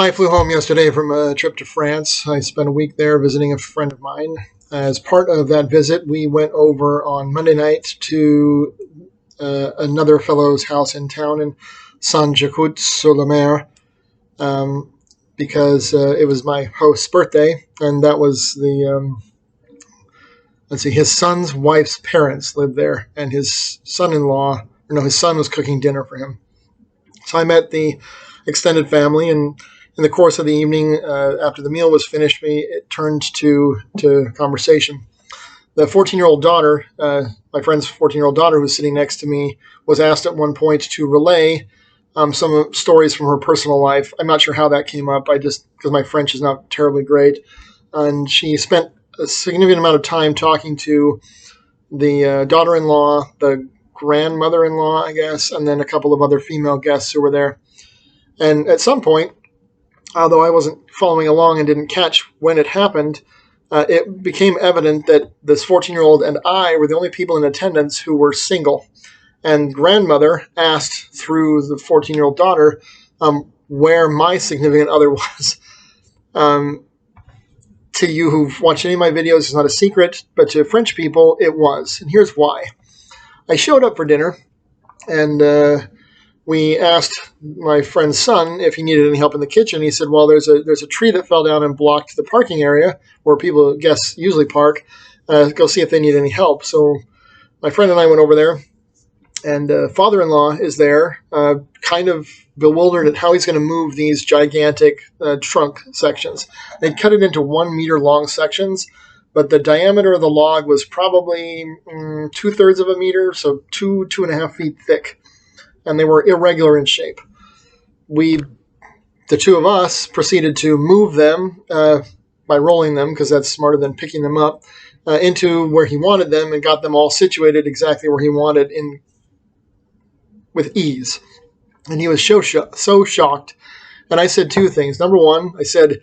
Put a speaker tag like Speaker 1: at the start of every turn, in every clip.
Speaker 1: I flew home yesterday from a trip to France. I spent a week there visiting a friend of mine. As part of that visit, we went over on Monday night to another fellow's house in town in Saint-Jacques-sur-le-Mer because it was my host's birthday, and that was his son's wife's parents lived there, and his his son was cooking dinner for him. So I met the extended family, and in the course of the evening, after the meal was finished, it turned to conversation. The 14-year-old daughter, my friend's 14-year-old daughter, who was sitting next to me, was asked at one point to relay some stories from her personal life. I'm not sure how that came up. Because my French is not terribly great, and she spent a significant amount of time talking to the daughter-in-law, the grandmother-in-law, I guess, and then a couple of other female guests who were there. And at some point, although I wasn't following along and didn't catch when it happened, it became evident that this 14-year-old and I were the only people in attendance who were single. And grandmother asked through the 14-year-old daughter where my significant other was. To you who've watched any of my videos, it's not a secret, but to French people, it was. And here's why. I showed up for dinner, and we asked my friend's son if he needed any help in the kitchen. He said, well, there's a tree that fell down and blocked the parking area where guests usually park. Go see if they need any help. So my friend and I went over there, and father-in-law is there, kind of bewildered at how he's going to move these gigantic trunk sections. They cut it into 1 meter long sections, but the diameter of the log was probably 2/3 of a meter, so 2.5 feet thick. And they were irregular in shape. The two of us, proceeded to move them by rolling them, because that's smarter than picking them up, into where he wanted them, and got them all situated exactly where he wanted with ease. And he was so shocked. And I said two things. Number one, I said,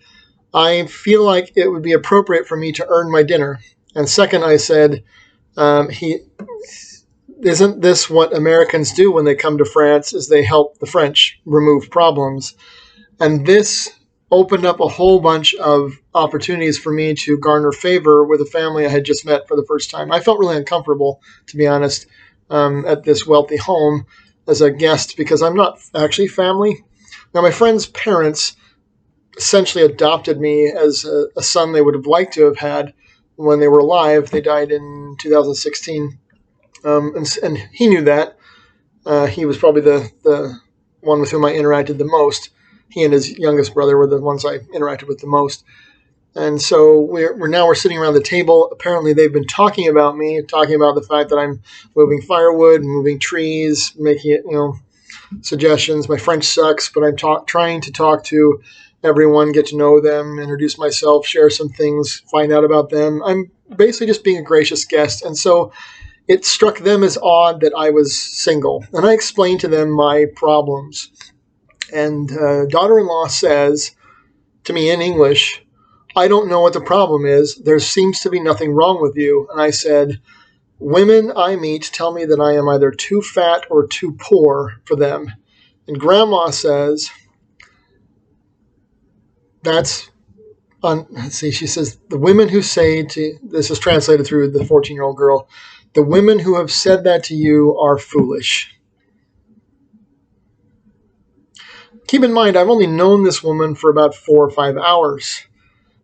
Speaker 1: I feel like it would be appropriate for me to earn my dinner. And second, I said, isn't this what Americans do when they come to France, is they help the French remove problems? And this opened up a whole bunch of opportunities for me to garner favor with a family I had just met for the first time. I felt really uncomfortable, to be honest, at this wealthy home as a guest, because I'm not actually family. Now, my friend's parents essentially adopted me as a son they would have liked to have had when they were alive. They died in 2016. And he knew that. He was probably the one with whom I interacted the most. He and his youngest brother were the ones I interacted with the most. And so we're sitting around the table. Apparently they've been talking about me, talking about the fact that I'm moving firewood, moving trees, making it, suggestions. My French sucks, but I'm trying to talk to everyone, get to know them, introduce myself, share some things, find out about them. I'm basically just being a gracious guest. And so it struck them as odd that I was single. And I explained to them my problems. And daughter-in-law says to me in English, I don't know what the problem is. There seems to be nothing wrong with you. And I said, women I meet tell me that I am either too fat or too poor for them. And grandma says, she says, the women who say this is translated through the 14-year-old girl, the women who have said that to you are foolish. Keep in mind, I've only known this woman for about 4 or 5 hours.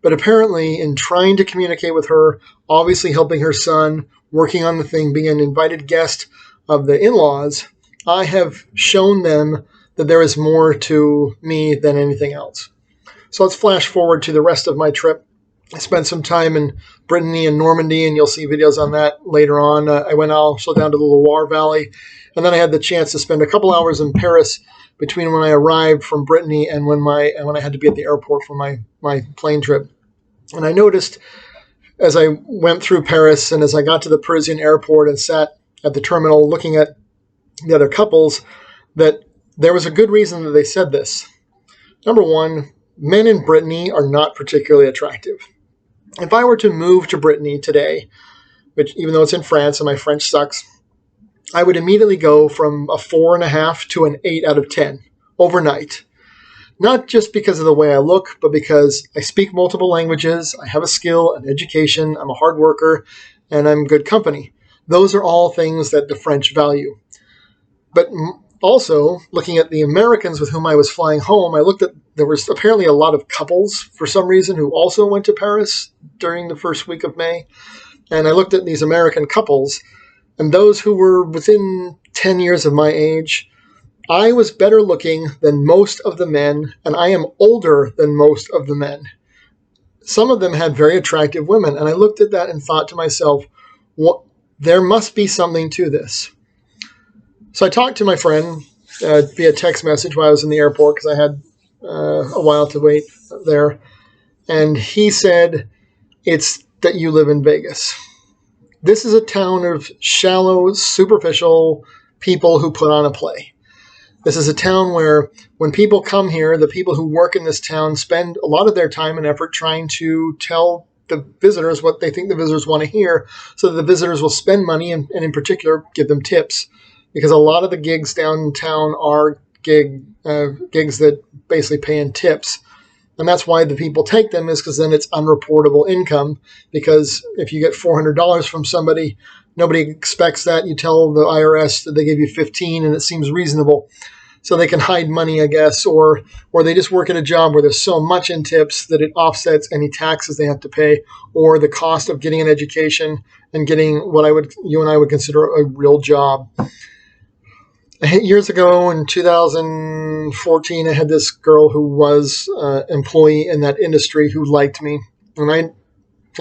Speaker 1: But apparently, in trying to communicate with her, obviously helping her son, working on the thing, being an invited guest of the in-laws, I have shown them that there is more to me than anything else. So let's flash forward to the rest of my trip. I spent some time in Brittany and Normandie, and you'll see videos on that later on. I went also down to the Loire Valley, and then I had the chance to spend a couple hours in Paris between when I arrived from Brittany and when I had to be at the airport for my plane trip. And I noticed as I went through Paris and as I got to the Parisian airport and sat at the terminal looking at the other couples, that there was a good reason that they said this. Number one, men in Brittany are not particularly attractive. If I were to move to Brittany today, which even though it's in France and my French sucks, I would immediately go from a 4.5 to an 8 out of 10 overnight. not just because of the way I look, but because I speak multiple languages, I have a skill, an education, I'm a hard worker, and I'm good company. Those are all things that the French value. But also, looking at the Americans with whom I was flying home, I looked at there was apparently a lot of couples for some reason who also went to Paris during the first week of May. And I looked at these American couples, and those who were within 10 years of my age, I was better looking than most of the men, and I am older than most of the men. Some of them had very attractive women, and I looked at that and thought to myself, there must be something to this. So I talked to my friend via text message while I was in the airport because I had a while to wait there. And he said, it's that you live in Vegas. This is a town of shallow, superficial people who put on a play. This is a town where when people come here, the people who work in this town spend a lot of their time and effort trying to tell the visitors what they think the visitors want to hear so that the visitors will spend money and in particular give them tips. Because a lot of the gigs downtown are gigs that basically pay in tips. And that's why the people take them, is because then it's unreportable income. Because if you get $400 from somebody, nobody expects that. You tell the IRS that they give you $15 and it seems reasonable. So they can hide money, I guess, or they just work at a job where there's so much in tips that it offsets any taxes they have to pay, or the cost of getting an education and getting what you and I would consider a real job. Years ago in 2014, I had this girl who was an employee in that industry who liked me. And I,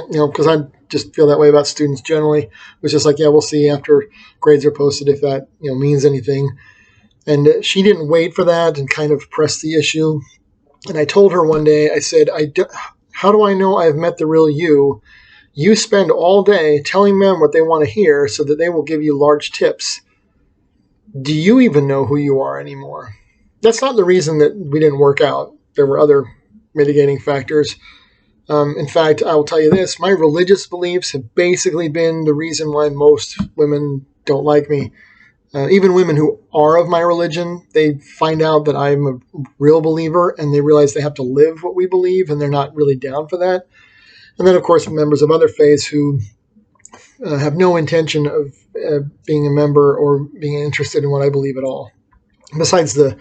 Speaker 1: because I just feel that way about students generally, it was just like, yeah, we'll see after grades are posted if that, means anything. And she didn't wait for that and kind of pressed the issue. And I told her one day, I said, how do I know I've met the real you? You spend all day telling men what they want to hear so that they will give you large tips. Do you even know who you are anymore? That's not the reason that we didn't work out. There were other mitigating factors. In fact, I will tell you this. My religious beliefs have basically been the reason why most women don't like me. Even women who are of my religion, they find out that I'm a real believer and they realize they have to live what we believe and they're not really down for that. And then, of course, members of other faiths who have no intention of being a member or being interested in what I believe at all, besides the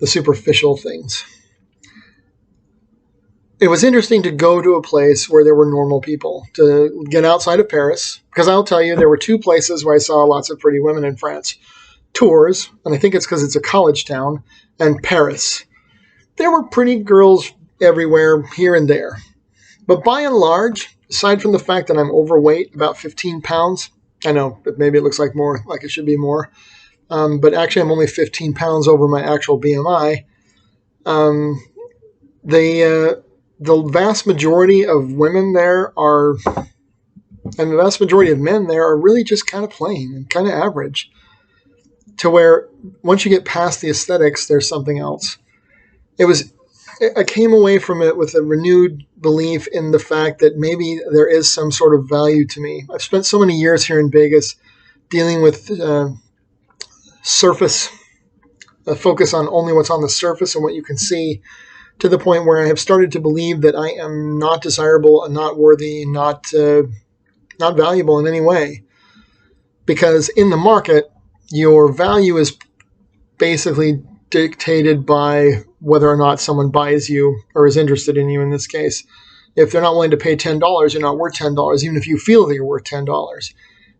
Speaker 1: superficial things. It was interesting to go to a place where there were normal people, to get outside of Paris, because I'll tell you, there were two places where I saw lots of pretty women in France. Tours, and I think it's because it's a college town, and Paris. There were pretty girls everywhere, here and there. But by and large, aside from the fact that I'm overweight, about 15 pounds, I know, but maybe it looks like more, like it should be more. But actually, I'm only 15 pounds over my actual BMI. The vast majority of women there are, and the vast majority of men there are really just kind of plain and kind of average. To where once you get past the aesthetics, there's something else. I came away from it with a renewed belief in the fact that maybe there is some sort of value to me. I've spent so many years here in Vegas dealing with surface, a focus on only what's on the surface and what you can see, to the point where I have started to believe that I am not desirable and not worthy, not valuable in any way. Because in the market, your value is basically dictated by whether or not someone buys you or is interested in you in this case. If they're not willing to pay $10, you're not worth $10, even if you feel that you're worth $10.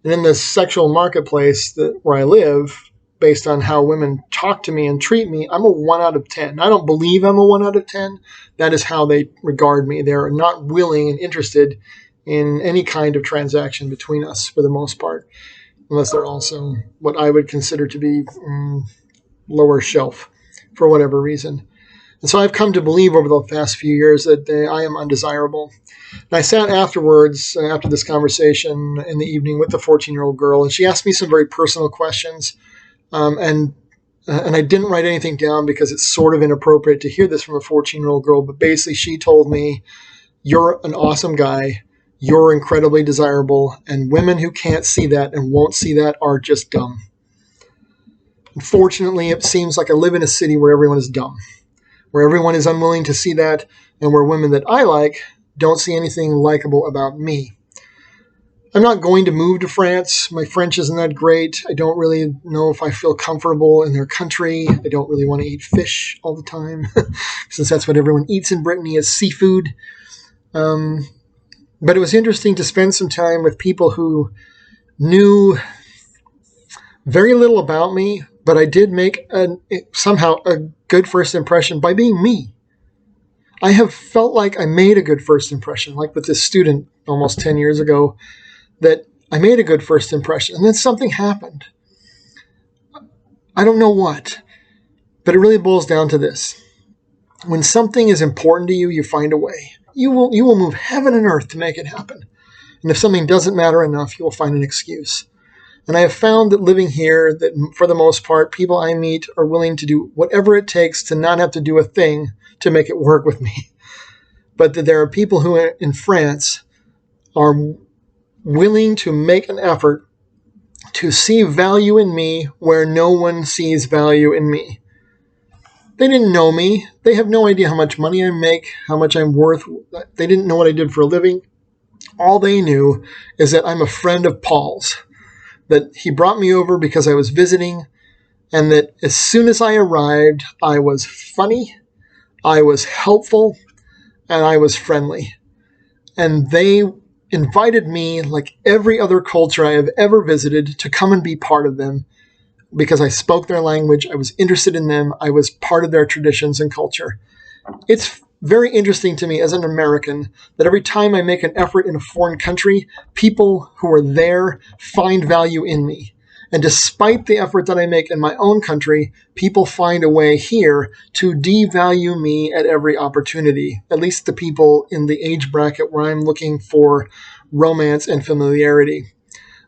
Speaker 1: And in the sexual marketplace where I live, based on how women talk to me and treat me, I'm a 1 out of 10. I don't believe I'm a 1 out of 10. That is how they regard me. They're not willing and interested in any kind of transaction between us for the most part, unless they're also what I would consider to be lower shelf for whatever reason. And so I've come to believe over the past few years that I am undesirable. And I sat afterwards, after this conversation in the evening with the 14-year-old girl, and she asked me some very personal questions. And I didn't write anything down because it's sort of inappropriate to hear this from a 14-year-old girl. But basically she told me, you're an awesome guy. You're incredibly desirable. And women who can't see that and won't see that are just dumb. Unfortunately, it seems like I live in a city where everyone is dumb. where everyone is unwilling to see that, and where women that I like don't see anything likable about me. I'm not going to move to France. My French isn't that great. I don't really know if I feel comfortable in their country. I don't really want to eat fish all the time, since that's what everyone eats in Brittany is seafood. But it was interesting to spend some time with people who knew very little about me, but I did make somehow a good first impression by being me. I have felt like I made a good first impression, like with this student almost 10 years ago, that I made a good first impression, and then something happened. I don't know what, but it really boils down to this. When something is important to you, you find a way. You will move heaven and earth to make it happen. And if something doesn't matter enough, you will find an excuse. And I have found that living here, that for the most part, people I meet are willing to do whatever it takes to not have to do a thing to make it work with me. But that there are people who in France are willing to make an effort to see value in me where no one sees value in me. They didn't know me. They have no idea how much money I make, how much I'm worth. They didn't know what I did for a living. All they knew is that I'm a friend of Paul's, that he brought me over because I was visiting, and that as soon as I arrived, I was funny, I was helpful, and I was friendly. And they invited me, like every other culture I have ever visited, to come and be part of them because I spoke their language, I was interested in them, I was part of their traditions and culture. It's very interesting to me as an American that every time I make an effort in a foreign country, people who are there find value in me. And despite the effort that I make in my own country, people find a way here to devalue me at every opportunity, at least the people in the age bracket where I'm looking for romance and familiarity.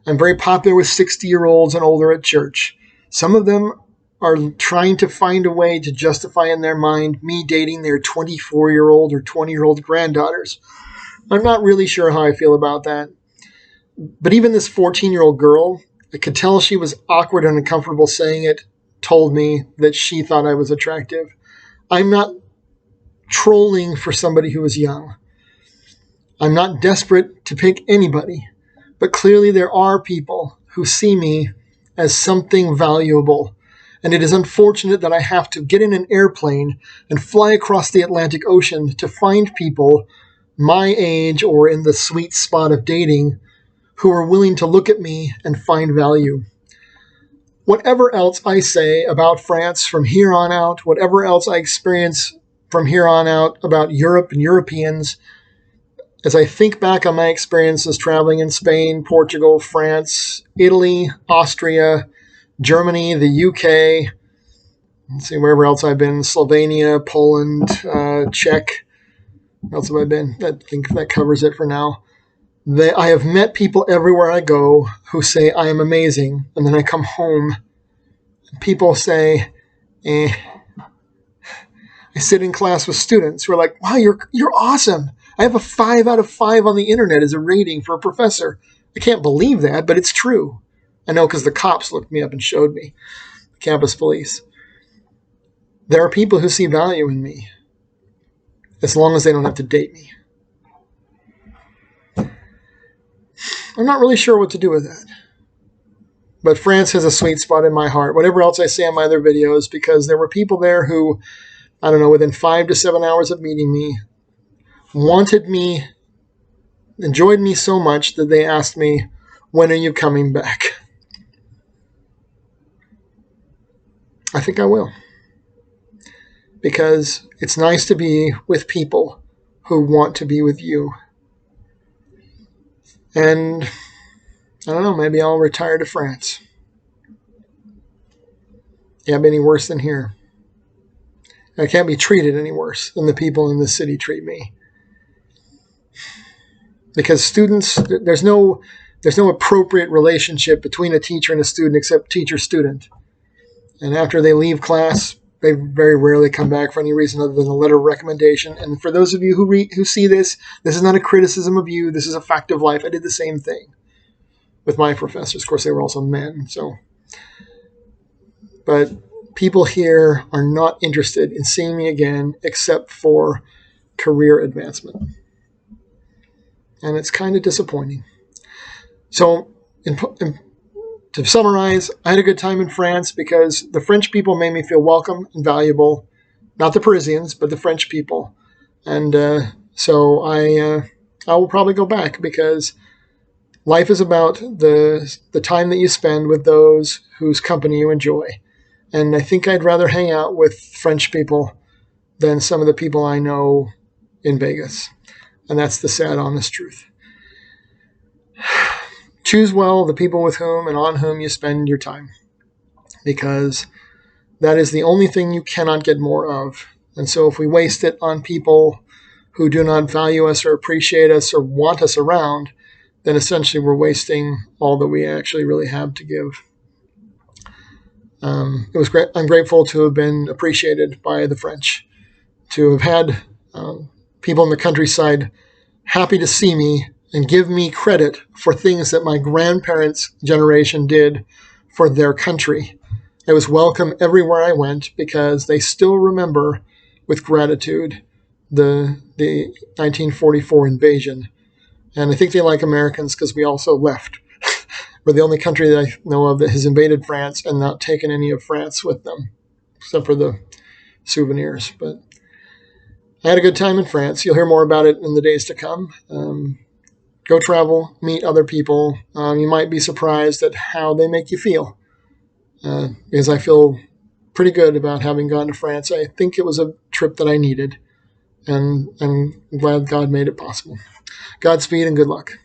Speaker 1: I'm very popular with 60-year-olds and older at church. Some of them are trying to find a way to justify in their mind me dating their 24-year-old or 20-year-old granddaughters. I'm not really sure how I feel about that. But even this 14-year-old girl, I could tell she was awkward and uncomfortable saying it, told me that she thought I was attractive. I'm not trolling for somebody who is young. I'm not desperate to pick anybody, but clearly there are people who see me as something valuable. And it is unfortunate that I have to get in an airplane and fly across the Atlantic Ocean to find people my age or in the sweet spot of dating who are willing to look at me and find value. Whatever else I say about France from here on out, whatever else I experience from here on out about Europe and Europeans, as I think back on my experiences traveling in Spain, Portugal, France, Italy, Austria, Germany, the UK, let's see, wherever else I've been, Slovenia, Poland, Czech, where else have I been? I think that covers it for now. I have met people everywhere I go who say I am amazing, and then I come home, and people say, eh. I sit in class with students who are like, wow, you're awesome. I have a 5 out of 5 on the internet as a rating for a professor. I can't believe that, but it's true. I know because the cops looked me up and showed me, campus police. There are people who see value in me, as long as they don't have to date me. I'm not really sure what to do with that. But France has a sweet spot in my heart, whatever else I say in my other videos, because there were people there who, I don't know, within 5 to 7 hours of meeting me, wanted me, enjoyed me so much that they asked me, when are you coming back? I think I will. Because it's nice to be with people who want to be with you. And I don't know, maybe I'll retire to France. Can't be any worse than here. I can't be treated any worse than the people in this city treat me. Because students, there's no appropriate relationship between a teacher and a student except teacher-student. And after they leave class, they very rarely come back for any reason other than a letter of recommendation. And for those of you who see this is not a criticism of you. This is a fact of life. I did the same thing with my professors. Of course, they were also men. But people here are not interested in seeing me again except for career advancement. And it's kind of disappointing. So to summarize, I had a good time in France because the French people made me feel welcome and valuable. Not the Parisians, but the French people. And so I will probably go back because life is about the time that you spend with those whose company you enjoy. And I think I'd rather hang out with French people than some of the people I know in Vegas. And that's the sad, honest truth. Choose well the people with whom and on whom you spend your time, because that is the only thing you cannot get more of. And so if we waste it on people who do not value us or appreciate us or want us around, then essentially we're wasting all that we actually really have to give. It was great. I'm grateful to have been appreciated by the French, to have had people in the countryside happy to see me and give me credit for things that my grandparents' generation did for their country. I was welcome everywhere I went because they still remember with gratitude the 1944 invasion. And I think they like Americans because we also left. We're the only country that I know of that has invaded France and not taken any of France with them, except for the souvenirs. But I had a good time in France. You'll hear more about it in the days to come. Go travel, meet other people. You might be surprised at how they make you feel. Because I feel pretty good about having gone to France. I think it was a trip that I needed, and I'm glad God made it possible. Godspeed and good luck.